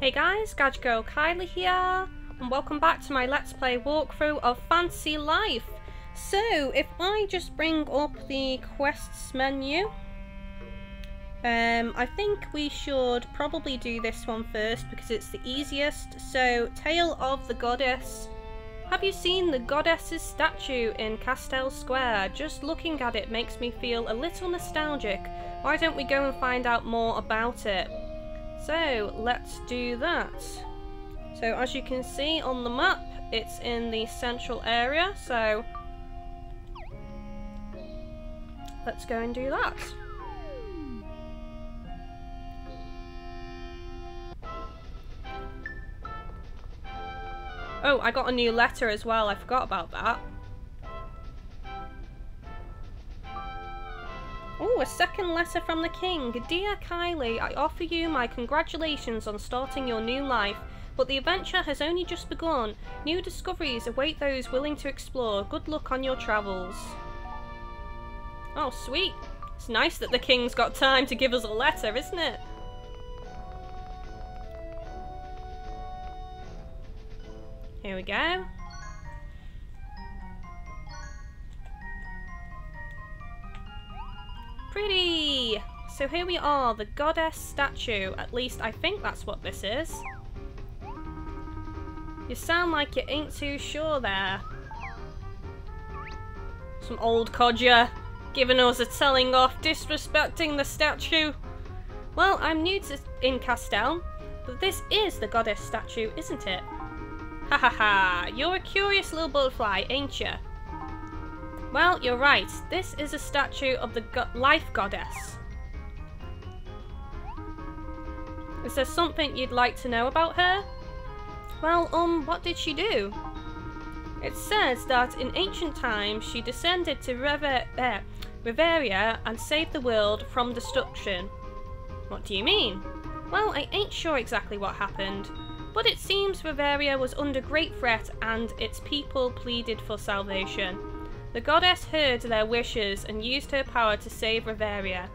Hey guys, GadgetGirlKylie here, and welcome back to my Let's Play walkthrough of Fantasy Life. So, if I just bring up the quests menu, I think we should probably do this one first because it's the easiest. So, Tale of the Goddess. Have you seen the goddess's statue in Castell Square? Just looking at it makes me feel a little nostalgic. Why don't we go and find out more about it? So, let's do that. So, as you can see on the map, it's in the central area, so let's go and do that. Oh, I got a new letter as well, I forgot about that. Oh, a second letter from the king. Dear Kylie, I offer you my congratulations on starting your new life, but the adventure has only just begun. New discoveries await those willing to explore. Good luck on your travels. Oh, sweet. It's nice that the king's got time to give us a letter, isn't it? Here we go. Pretty! So here we are, the goddess statue. At least I think that's what this is. You sound like you ain't too sure there. Some old codger giving us a telling off, disrespecting the statue. Well, I'm new in Castell, but this is the goddess statue, isn't it? Ha ha ha, you're a curious little butterfly, ain't you? Well, you're right. This is a statue of the life goddess. Is there something you'd like to know about her? Well, what did she do? It says that in ancient times she descended to Reveria and saved the world from destruction. What do you mean? Well, I ain't sure exactly what happened, but it seems Reveria was under great threat and its people pleaded for salvation. The goddess heard their wishes and used her power to save Reveria.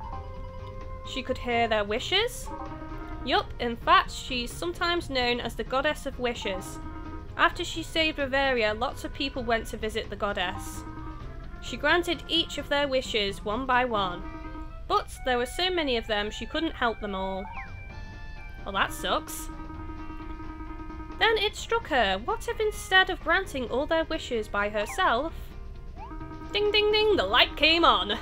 She could hear their wishes? Yup, in fact, she's sometimes known as the goddess of wishes. After she saved Reveria, lots of people went to visit the goddess. She granted each of their wishes one by one, but there were so many of them she couldn't help them all. Well, that sucks. Then it struck her, what if instead of granting all their wishes by herself, ding ding ding, the light came on.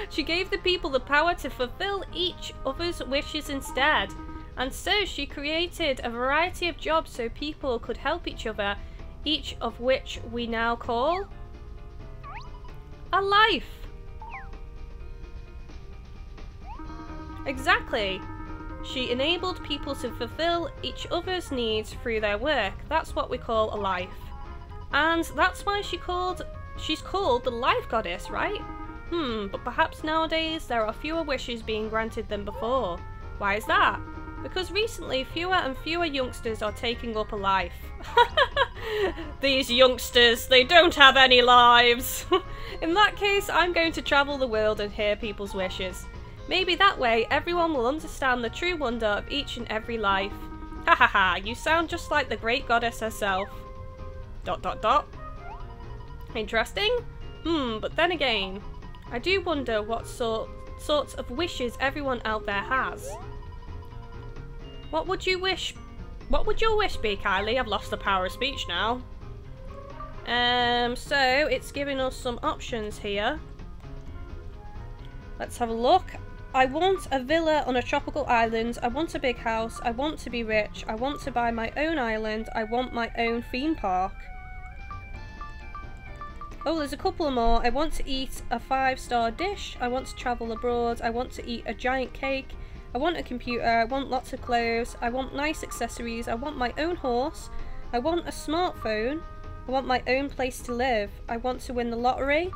She gave the people the power to fulfill each other's wishes instead. And so she created a variety of jobs so people could help each other, each of which we now call a life. Exactly. She enabled people to fulfill each other's needs through their work. That's what we call a life. And that's why she's called the life goddess, right? But perhaps nowadays there are fewer wishes being granted than before. Why is that? Because recently fewer and fewer youngsters are taking up a life. These youngsters, they don't have any lives. In that case, I'm going to travel the world and hear people's wishes. Maybe that way everyone will understand the true wonder of each and every life. Ha ha ha, you sound just like the great goddess herself. ... Interesting? But then again, I do wonder what sorts of wishes everyone out there has. What would your wish be, Kylie? I've lost the power of speech now. So it's giving us some options here. Let's have a look. I want a villa on a tropical island. I want a big house. I want to be rich. I want to buy my own island. I want my own theme park. Oh, there's a couple more. I want to eat a 5-star dish. I want to travel abroad. I want to eat a giant cake. I want a computer. I want lots of clothes. I want nice accessories. I want my own horse. I want a smartphone. I want my own place to live. I want to win the lottery.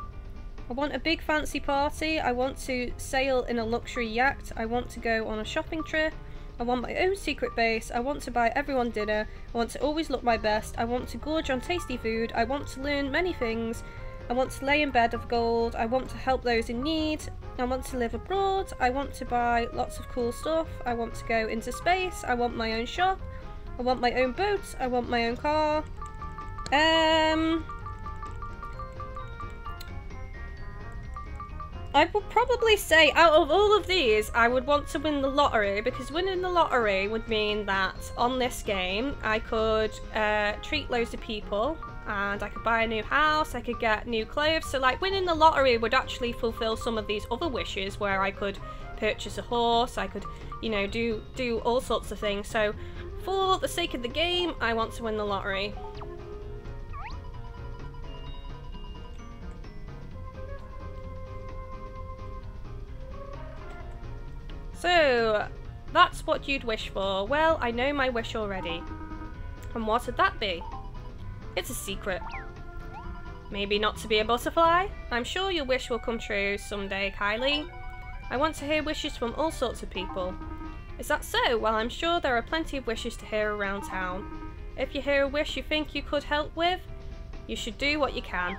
I want a big fancy party. I want to sail in a luxury yacht. I want to go on a shopping trip. I want my own secret base. I want to buy everyone dinner. I want to always look my best. I want to gorge on tasty food. I want to learn many things. I want to lay in bed of gold. I want to help those in need. I want to live abroad. I want to buy lots of cool stuff. I want to go into space. I want my own shop. I want my own boat. I want my own car. I would probably say out of all of these, I would want to win the lottery, because winning the lottery would mean that on this game I could treat loads of people and I could buy a new house, I could get new clothes. So like winning the lottery would actually fulfill some of these other wishes where I could purchase a horse, I could, you know, do all sorts of things. So for the sake of the game, I want to win the lottery. So, that's what you'd wish for. Well, I know my wish already. And what would that be? It's a secret. Maybe not to be a butterfly? I'm sure your wish will come true someday, Kylie. I want to hear wishes from all sorts of people. Is that so? Well, I'm sure there are plenty of wishes to hear around town. If you hear a wish you think you could help with, you should do what you can.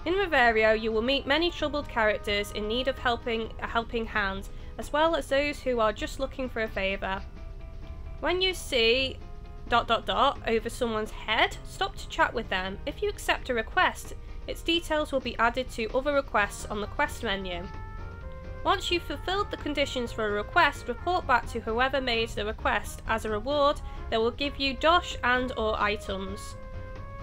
In Reverio, you will meet many troubled characters in need of a helping hand, as well as those who are just looking for a favour. When you see ... over someone's head, stop to chat with them. If you accept a request, its details will be added to other requests on the quest menu. Once you've fulfilled the conditions for a request, report back to whoever made the request. As a reward, they will give you dosh and or items.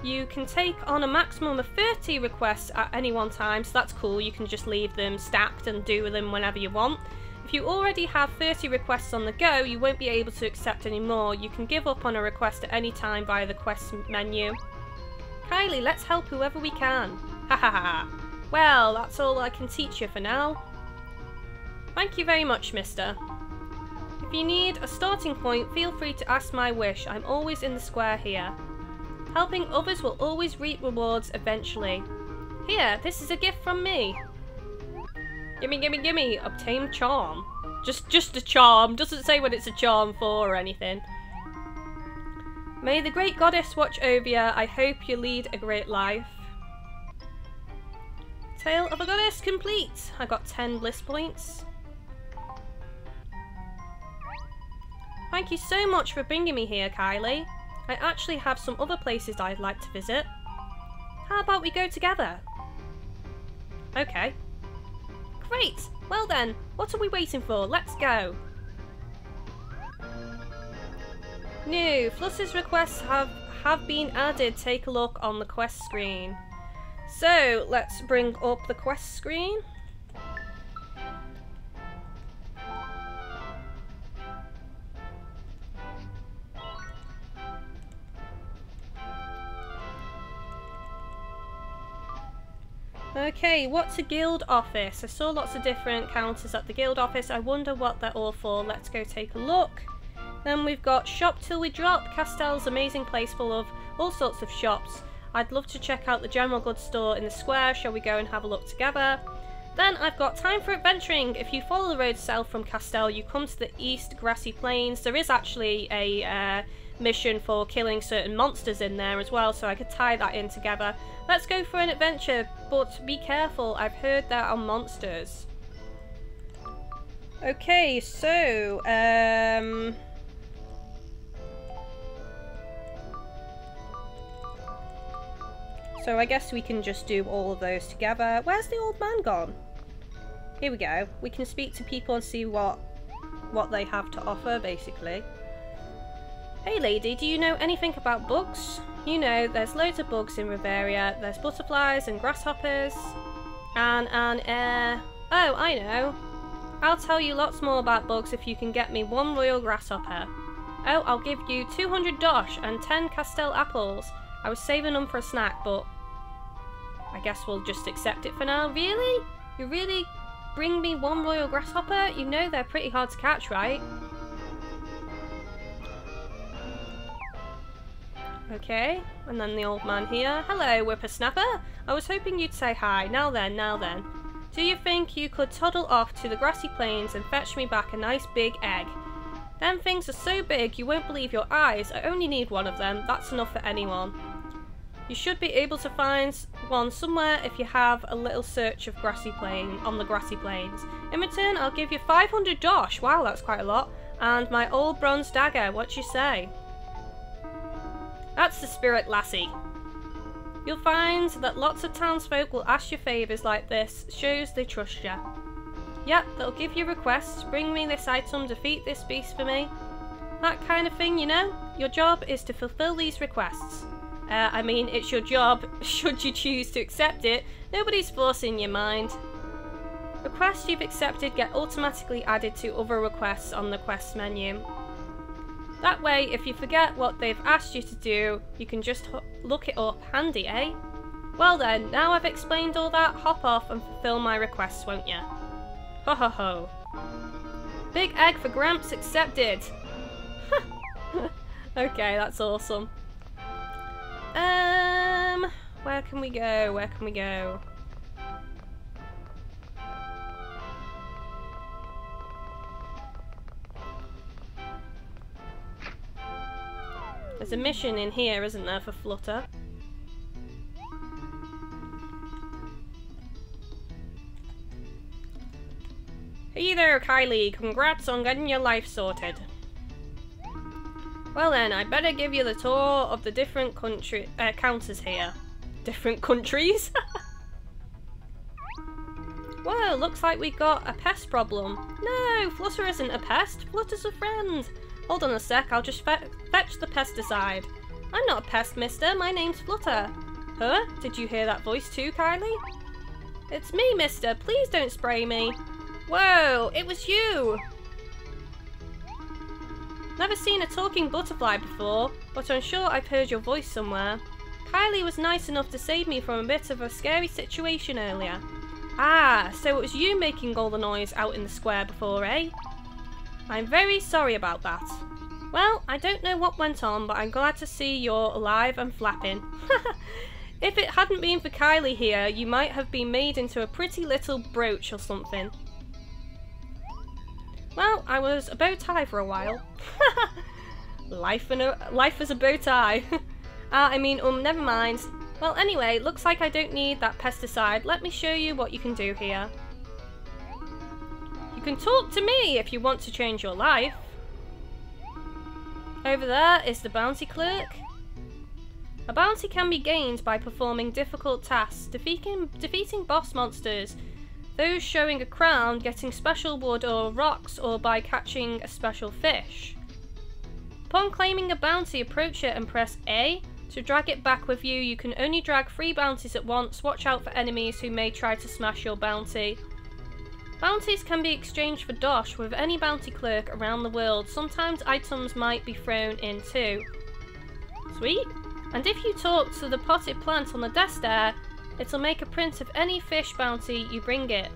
You can take on a maximum of 30 requests at any one time, so that's cool. You can just leave them stacked and do them whenever you want. If you already have 30 requests on the go, you won't be able to accept any more. You can give up on a request at any time via the quest menu. Kylie, let's help whoever we can. Ha ha ha. Well, that's all I can teach you for now. Thank you very much, mister. If you need a starting point, feel free to ask my wish. I'm always in the square here. Helping others will always reap rewards eventually. Here, this is a gift from me. Gimme, gimme, gimme. Obtain charm. Just a charm. Doesn't say what it's a charm for or anything. May the great goddess watch over you. I hope you lead a great life. Tale of a goddess complete. I got 10 bliss points. Thank you so much for bringing me here, Kylie. I actually have some other places I'd like to visit. How about we go together? Okay. Great! Well then, what are we waiting for? Let's go! New Flutters Requests have been added. Take a look on the quest screen. So, let's bring up the quest screen. Okay, what's a guild office? I saw lots of different counters at the guild office. I wonder what they're all for. Let's go take a look. Then we've got Shop Till We Drop. Castell's amazing place full of all sorts of shops. I'd love to check out the general goods store in the square. Shall we go and have a look together? Then I've got Time for Adventuring. If you follow the road south from Castell, you come to the East Grassy Plains. There is actually a mission for killing certain monsters in there as well, so I could tie that in together. Let's go for an adventure, but be careful. I've heard there are monsters. Okay, so I guess we can just do all of those together. Where's the old man gone? Here we go. We can speak to people and see what they have to offer, basically. Hey lady, do you know anything about bugs? You know, there's loads of bugs in Reveria. There's butterflies and grasshoppers. And oh, I know. I'll tell you lots more about bugs if you can get me 1 royal grasshopper. Oh, I'll give you 200 dosh and 10 Castell apples. I was saving them for a snack, but I guess we'll just accept it for now. Really? You really bring me 1 royal grasshopper? You know they're pretty hard to catch, right? Okay, and then the old man here. Hello, whippersnapper. I was hoping you'd say hi. Now then. Do you think you could toddle off to the grassy plains and fetch me back a nice big egg? Them things are so big you won't believe your eyes. I only need 1 of them. That's enough for anyone. You should be able to find one somewhere if you have a little search of on the grassy plains. In return, I'll give you 500 dosh. Wow, that's quite a lot. And my old bronze dagger, what you say? That's the spirit, lassie. You'll find that lots of townsfolk will ask you favours like this, shows they trust you. Yep, they'll give you requests, bring me this item, defeat this beast for me. That kind of thing, you know? Your job is to fulfill these requests. I mean, it's your job, should you choose to accept it. Nobody's forcing your mind. Requests you've accepted get automatically added to other requests on the quest menu. That way, if you forget what they've asked you to do, you can just look it up. Handy, eh? Well then, now I've explained all that, hop off and fulfill my requests, won't ya? Ho ho ho. Big egg for Gramps accepted. Okay, that's awesome. Where can we go? Where can we go? There's a mission in here, isn't there, for Flutter? Hey there, Kylie. Congrats on getting your life sorted. Well then, I better give you the tour of the different counters here. Different countries? Whoa, looks like we got a pest problem. No, Flutter isn't a pest. Flutter's a friend. Hold on a sec, I'll just fetch the pesticide. I'm not a pest, mister. My name's Flutter. Huh? Did you hear that voice too, Kylie? It's me, mister. Please don't spray me. Whoa, it was you. Never seen a talking butterfly before, but I'm sure I've heard your voice somewhere. Kylie was nice enough to save me from a bit of a scary situation earlier. Ah, so it was you making all the noise out in the square before, eh? I'm very sorry about that. Well, I don't know what went on, but I'm glad to see you're alive and flapping. If it hadn't been for Kylie here, you might have been made into a pretty little brooch or something. Well, I was a bow tie for a while. Life as a bow tie. Never mind. Well, anyway, looks like I don't need that pesticide. Let me show you what you can do here. You can talk to me if you want to change your life. Over there is the Bounty Clerk. A bounty can be gained by performing difficult tasks, defeating boss monsters, those showing a crown, getting special wood or rocks, or by catching a special fish. Upon claiming a bounty, approach it and press A. To drag it back with you, you can only drag 3 bounties at once. Watch out for enemies who may try to smash your bounty. Bounties can be exchanged for dosh with any bounty clerk around the world. Sometimes items might be thrown in too. Sweet. And if you talk to the potted plant on the desk there, it'll make a print of any fish bounty you bring it.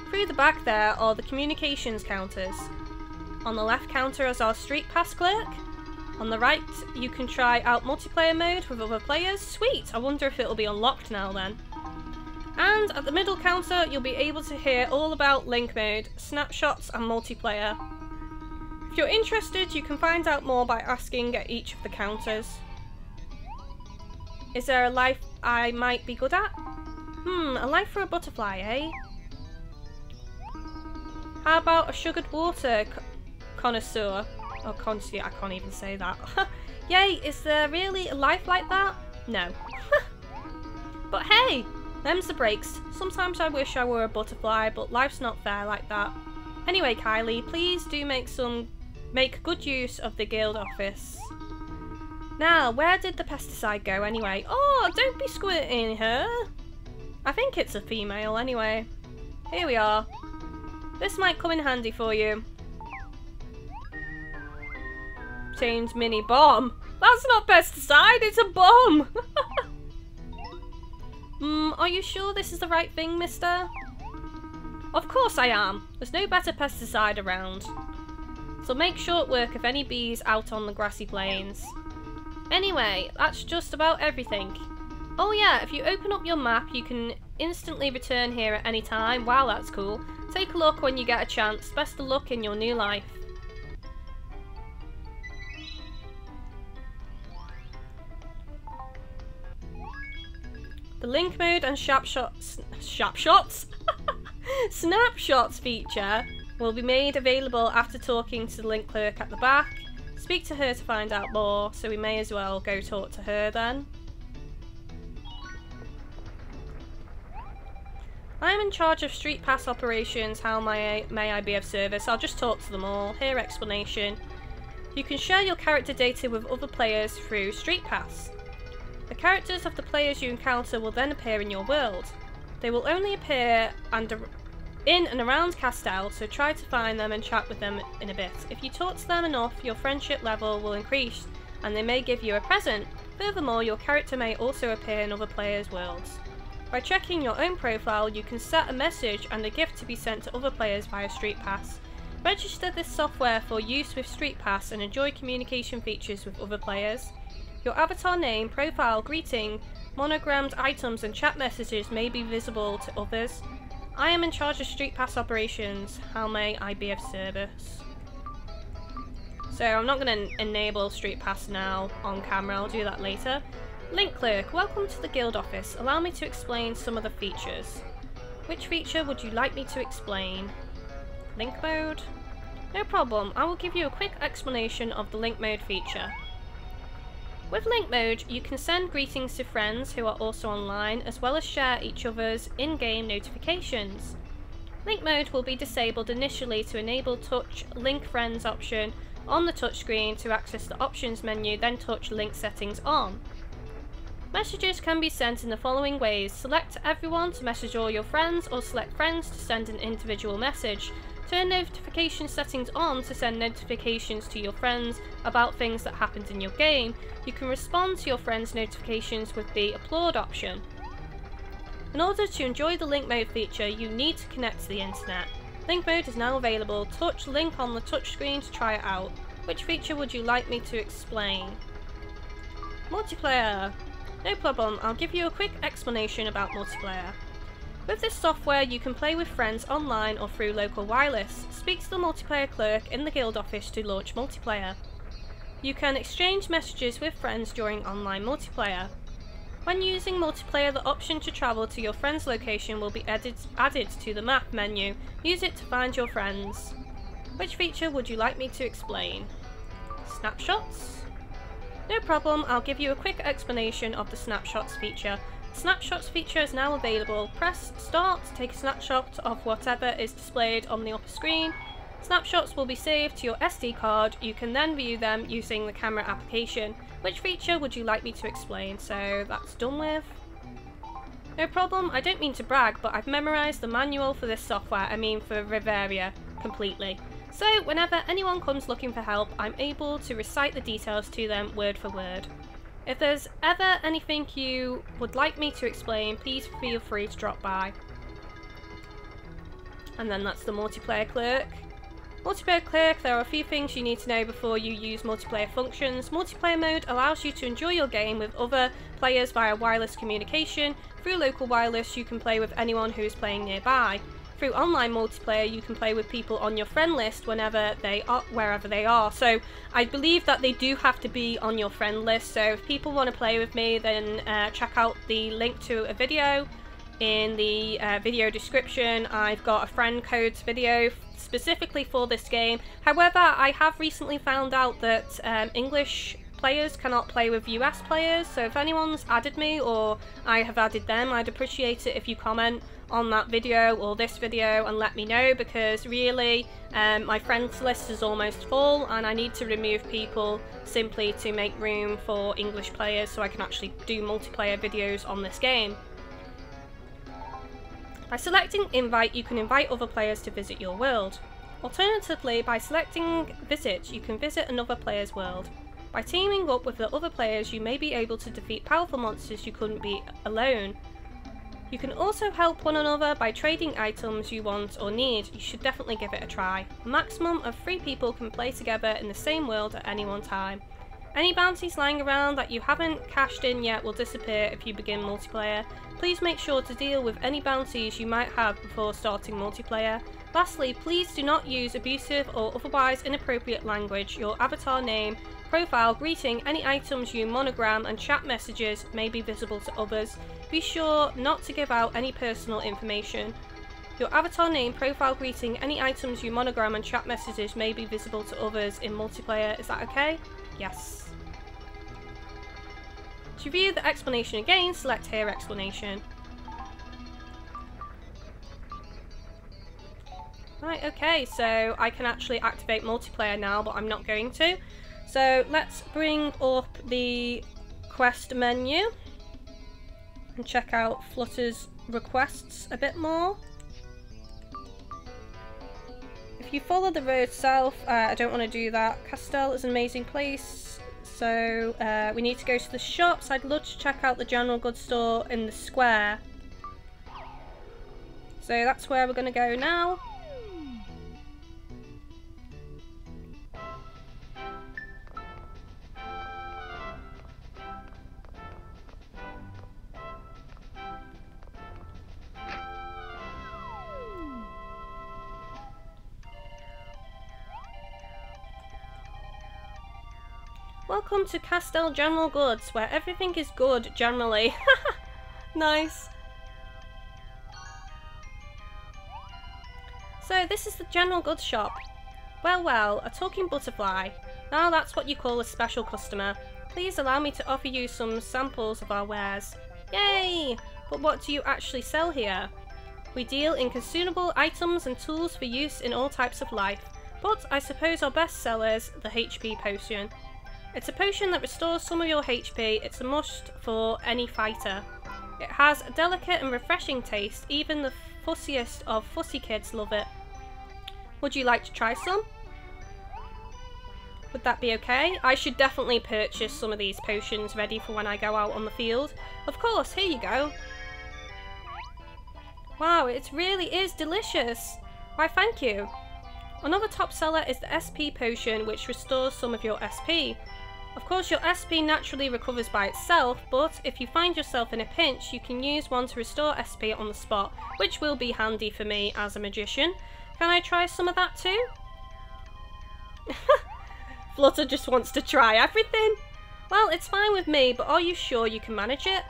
Through the back there are the communications counters. On the left counter is our street pass clerk. On the right, you can try out multiplayer mode with other players. Sweet! I wonder if it'll be unlocked now then. And at the middle counter, you'll be able to hear all about link mode, snapshots and multiplayer. If you're interested, you can find out more by asking at each of the counters. Is there a life I might be good at? A life for a butterfly, eh? How about a sugared water connoisseur? Oh, connoisseur, I can't even say that. Yay, is there really a life like that? No. But hey, them's the breaks. Sometimes I wish I were a butterfly, but life's not fair like that. Anyway, Kylie, please do make good use of the guild office. Now, where did the pesticide go anyway? Oh, don't be squirting her. I think it's a female anyway. Here we are. This might come in handy for you. Change mini bomb. That's not pesticide, it's a bomb. Are you sure this is the right thing, mister? Of course I am. There's no better pesticide around. So make short work of any bees out on the grassy plains. Anyway, that's just about everything. Oh yeah, if you open up your map, you can instantly return here at any time. Wow, that's cool. Take a look when you get a chance. Best of luck in your new life. The link mode and snapshots Snapshots feature will be made available after talking to the link clerk at the back. Speak to her to find out more, so we may as well go talk to her then. I am in charge of Street Pass operations. How may I be of service? I'll just talk to them all. Here, explanation. You can share your character data with other players through Street Pass. The characters of the players you encounter will then appear in your world. They will only appear in and around Castell, so try to find them and chat with them in a bit. If you talk to them enough, your friendship level will increase and they may give you a present. Furthermore, your character may also appear in other players' worlds. By checking your own profile, you can set a message and a gift to be sent to other players via Street Pass. Register this software for use with Street Pass and enjoy communication features with other players. Your avatar name, profile, greeting, monogrammed items and chat messages may be visible to others. I am in charge of Street Pass operations. How may I be of service? So I'm not going to enable Street Pass now on camera, I'll do that later. Link Clerk, welcome to the guild office. Allow me to explain some of the features. Which feature would you like me to explain? Link mode? No problem, I will give you a quick explanation of the link mode feature. With link mode, you can send greetings to friends who are also online, as well as share each other's in-game notifications. Link mode will be disabled initially to enable touch link friends option on the touchscreen to access the options menu, then touch link settings on. Messages can be sent in the following ways. Select everyone to message all your friends, or select friends to send an individual message. Turn notification settings on to send notifications to your friends about things that happened in your game. You can respond to your friends' notifications with the applaud option. In order to enjoy the link mode feature, you need to connect to the internet. Link mode is now available. Touch link on the touchscreen to try it out. Which feature would you like me to explain? Multiplayer. No problem, I'll give you a quick explanation about multiplayer. With this software, you can play with friends online or through local wireless. Speak to the multiplayer clerk in the guild office to launch multiplayer. You can exchange messages with friends during online multiplayer. When using multiplayer, the option to travel to your friend's location will be added to the map menu. Use it to find your friends. Which feature would you like me to explain? Snapshots? No problem, I'll give you a quick explanation of the snapshots feature. The snapshots feature is now available. Press start to take a snapshot of whatever is displayed on the upper screen. Snapshots will be saved to your SD card. You can then view them using the camera application. Which feature would you like me to explain? So that's done with. No problem, I don't mean to brag, but I've memorised the manual for this software, for Riveria, completely. So whenever anyone comes looking for help, I'm able to recite the details to them word for word. If there's ever anything you would like me to explain, please feel free to drop by. And then that's the multiplayer clerk. Multiplayer clerk, there are a few things you need to know before you use multiplayer functions. Multiplayer mode allows you to enjoy your game with other players via wireless communication. Through local wireless, you can play with anyone who is playing nearby. Through online multiplayer, you can play with people on your friend list wherever they are. So I believe that they do have to be on your friend list. So if people want to play with me, then check out the link to a video in the video description. I've got a friend codes video specifically for this game. However, I have recently found out that English players cannot play with US players. So if anyone's added me or I have added them, I'd appreciate it if you comment on that video or this video and let me know, because really my friends list is almost full and I need to remove people simply to make room for English players so I can actually do multiplayer videos on this game. By selecting invite, you can invite other players to visit your world. Alternatively, by selecting visit, you can visit another player's world. By teaming up with the other players, you may be able to defeat powerful monsters you couldn't beat alone. You can also help one another by trading items you want or need. You should definitely give it a try. A maximum of 3 people can play together in the same world at any one time. Any bounties lying around that you haven't cashed in yet will disappear if you begin multiplayer. Please make sure to deal with any bounties you might have before starting multiplayer. Lastly, please do not use abusive or otherwise inappropriate language. Your avatar name, profile, greeting, any items you monogram and chat messages may be visible to others. Be sure not to give out any personal information. Your avatar name, profile greeting, any items you monogram and chat messages may be visible to others in multiplayer. Is that okay? Yes. To view the explanation again, select here explanation. Right, okay, so I can actually activate multiplayer now, but I'm not going to. So let's bring up the quest menu and check out Flutters Requests a bit more. If you follow the road south, I don't want to do that. Castell is an amazing place, so we need to go to the shops. I'd love to check out the general goods store in the square. So that's where we're going to go now. Welcome to Castell General Goods, where everything is good generally. Nice. So this is the general goods shop. Well, well, a talking butterfly. Now that's what you call a special customer. Please allow me to offer you some samples of our wares. Yay! But what do you actually sell here? We deal in consumable items and tools for use in all types of life. But I suppose our best seller is the HP potion. It's a potion that restores some of your HP. It's a must for any fighter. It has a delicate and refreshing taste. Even the fussiest of fussy kids love it. Would you like to try some? Would that be okay? I should definitely purchase some of these potions ready for when I go out on the field. Of course, here you go. Wow, it really is delicious. Why, thank you. Another top seller is the SP potion, which restores some of your SP. Of course, your SP naturally recovers by itself, but if you find yourself in a pinch, you can use one to restore SP on the spot, which will be handy for me as a magician. Can I try some of that too? Flutter just wants to try everything. Well, it's fine with me, but are you sure you can manage it?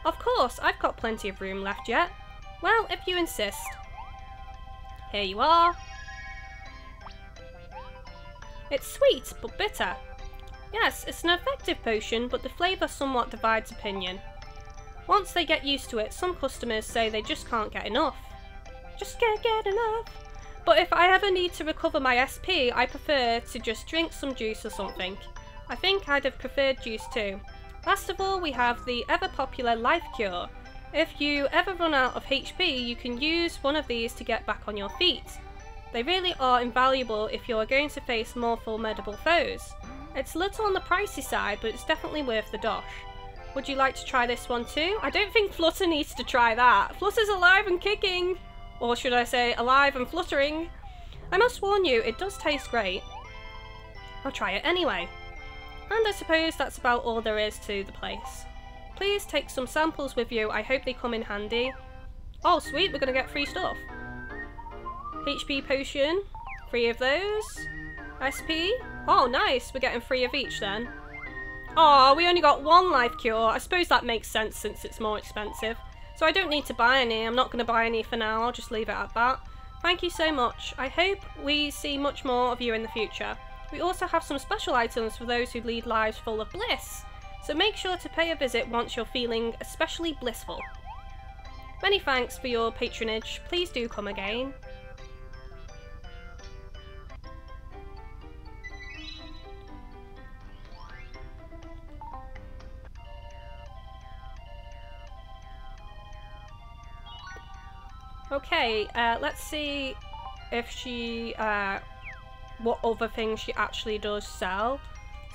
Of course, I've got plenty of room left yet. Well, if you insist. Here you are. It's sweet, but bitter. Yes, it's an effective potion, but the flavour somewhat divides opinion. Once they get used to it, some customers say they just can't get enough. Just can't get enough. But if I ever need to recover my SP, I prefer to just drink some juice or something. I think I'd have preferred juice too. Last of all, we have the ever-popular Life Cure. If you ever run out of HP, you can use one of these to get back on your feet. They really are invaluable if you are going to face more formidable foes. It's a little on the pricey side, but it's definitely worth the dosh. Would you like to try this one too? I don't think Flutter needs to try that. Flutter's alive and kicking! Or should I say, alive and fluttering? I must warn you, it does taste great. I'll try it anyway. And I suppose that's about all there is to the place. Please take some samples with you, I hope they come in handy. Oh sweet, we're gonna get free stuff. HP potion, 3 of those. SP, oh nice, we're getting 3 of each then. Oh, we only got 1 life cure. I suppose that makes sense since it's more expensive. So I don't need to buy any, I'm not going to buy any for now, I'll just leave it at that. Thank you so much. I hope we see much more of you in the future. We also have some special items for those who lead lives full of bliss. So make sure to pay a visit once you're feeling especially blissful. Many thanks for your patronage. Please do come again. Okay, let's see if she, what other things she actually does sell.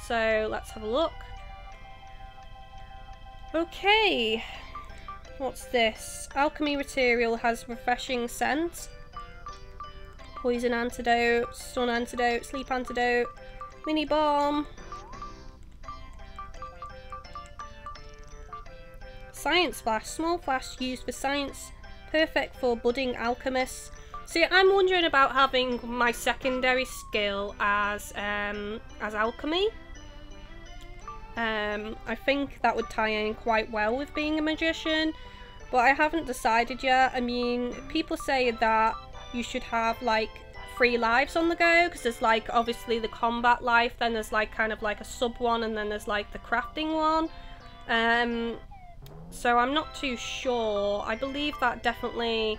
So let's have a look. Okay, what's this? Alchemy material has refreshing scent. Poison antidote, stun antidote, sleep antidote, mini bomb. Science flash, small flash used for science. Perfect for budding alchemists. See, I'm wondering about having my secondary skill as alchemy. I think that would tie in quite well with being a magician. but I haven't decided yet. I mean, people say that you should have like 3 lives on the go, because there's like obviously the combat life, then there's like kind of like a sub one, and then there's like the crafting one. So I'm not too sure. I believe that definitely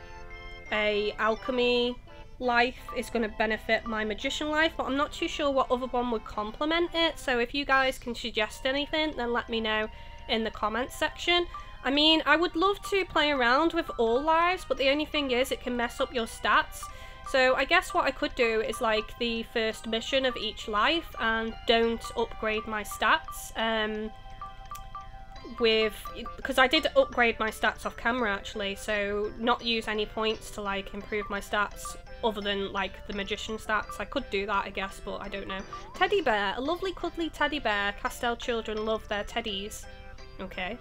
a alchemy life is going to benefit my magician life, but I'm not too sure what other one would complement it. So if you guys can suggest anything, then let me know in the comments section. I mean, I would love to play around with all lives, but the only thing is it can mess up your stats. So I guess what I could do is like the first mission of each life and don't upgrade my stats. Because I did upgrade my stats off camera actually, so not use any points to like improve my stats other than like the magician stats. I could do that I guess, but I don't know. Teddy bear, a lovely cuddly teddy bear. Castell children love their teddies. Okay.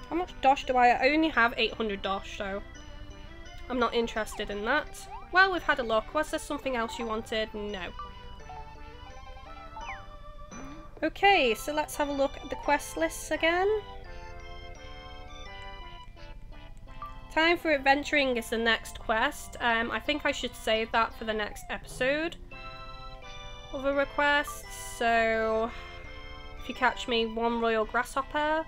How much dosh do I only have 800 dosh, so I'm not interested in that. Well, we've had a look. Was there something else you wanted? No. Okay, so let's have a look at the quest lists again. Time for Adventuring is the next quest. I think I should save that for the next episode of the requests. So, if you catch me, 1 royal grasshopper.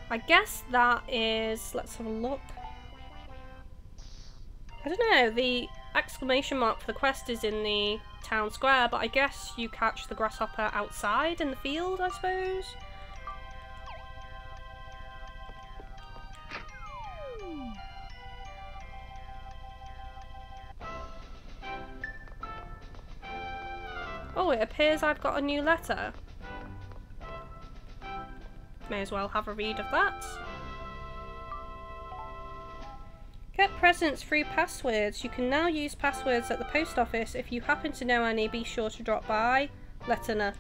I guess that is... let's have a look. I don't know, the exclamation mark for the quest is in the town square, but I guess you catch the grasshopper outside in the field, I suppose. Oh, it appears I've got a new letter. May as well have a read of that. Get presents through passwords. You can now use passwords at the post office. If you happen to know any, be sure to drop by. Letter.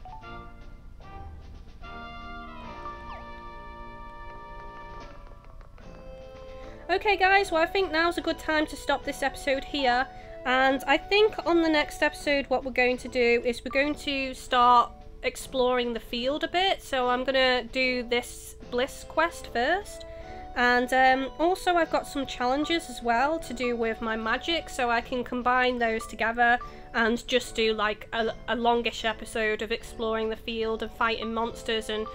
Okay guys, well I think now's a good time to stop this episode here. And I think on the next episode what we're going to do is we're going to start exploring the field a bit. So I'm going to do this bliss quest first. And also I've got some challenges as well to do with my magic, so I can combine those together and just do like a longish episode of exploring the field and fighting monsters and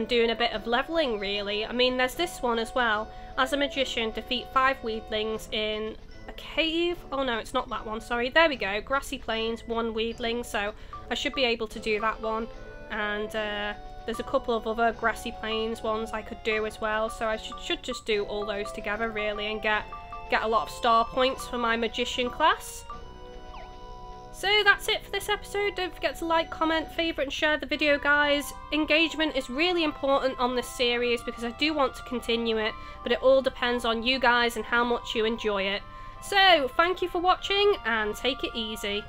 doing a bit of leveling really. I mean, there's this one as well. As a magician, defeat 5 weedlings in a cave. Oh no, it's not that one, sorry. There we go, grassy plains, 1 weedling, so I should be able to do that one. And there's a couple of other grassy plains ones I could do as well, so I should just do all those together really and get a lot of star points for my magician class. So that's it for this episode. Don't forget to like, comment, favourite and share the video guys. Engagement is really important on this series because I do want to continue it, but it all depends on you guys and how much you enjoy it. So thank you for watching and take it easy.